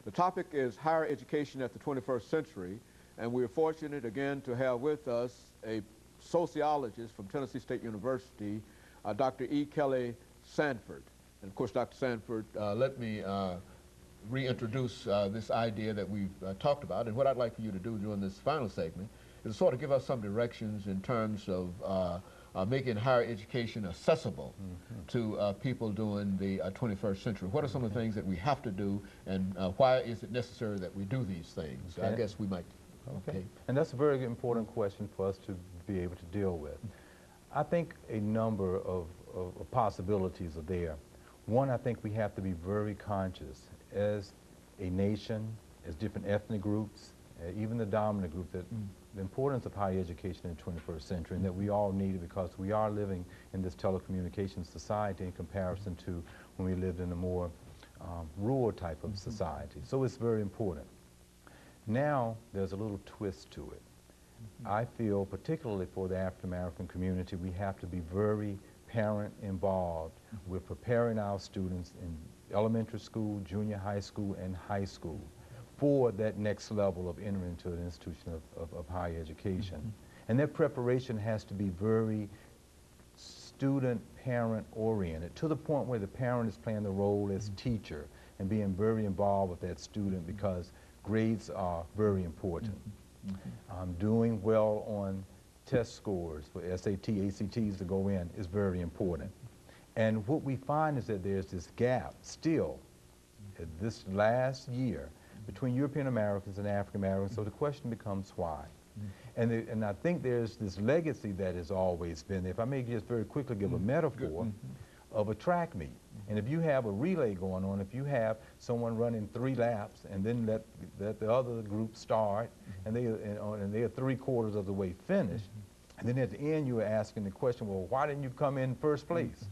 The topic is higher education at the 21st century, and we're fortunate again to have with us a sociologist from Tennessee State University, Dr. EKSanford. And of course, Dr. Sanford, let me reintroduce this idea that we've talked about. And what I'd like for you to do during this final segment is sort of give us some directions in terms of making higher education accessible to people during the 21st century. What are some of the things that we have to do, and why is it necessary that we do these things? I guess we might. Okay. And that's a very important question for us to be able to deal with. I think a number of possibilities are there. One, I think we have to be very conscious as a nation, as different ethnic groups, even the dominant group, that the importance of higher education in the 21st century, and that we all need it because we are living in this telecommunications society in comparison to when we lived in a more rural type of society. So it's very important. Now there's a little twist to it. I feel, particularly for the African American community, we have to be very parent involved with preparing our students in elementary school, junior high school, and high school for that next level of entering into an institution of higher education. And that preparation has to be very student-parent oriented, to the point where the parent is playing the role as teacher and being very involved with that student, because grades are very important. Doing well on test scores for SAT, ACTs to go in is very important. And what we find is that there's this gap still this last year between European Americans and African Americans, so the question becomes why. And I think there's this legacy that has always been there. If I may just very quickly give a metaphor of a track meet. And if you have a relay going on, if you have someone running 3 laps and then let the other group start, and they are 3/4 of the way finished, and then at the end you are asking the question, well, why didn't you come in first place?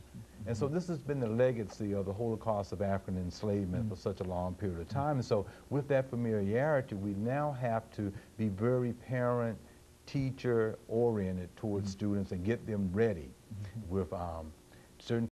And so this has been the legacy of the Holocaust of African enslavement for such a long period of time. And so with that familiarity, we now have to be very parent, teacher oriented towards students and get them ready with certain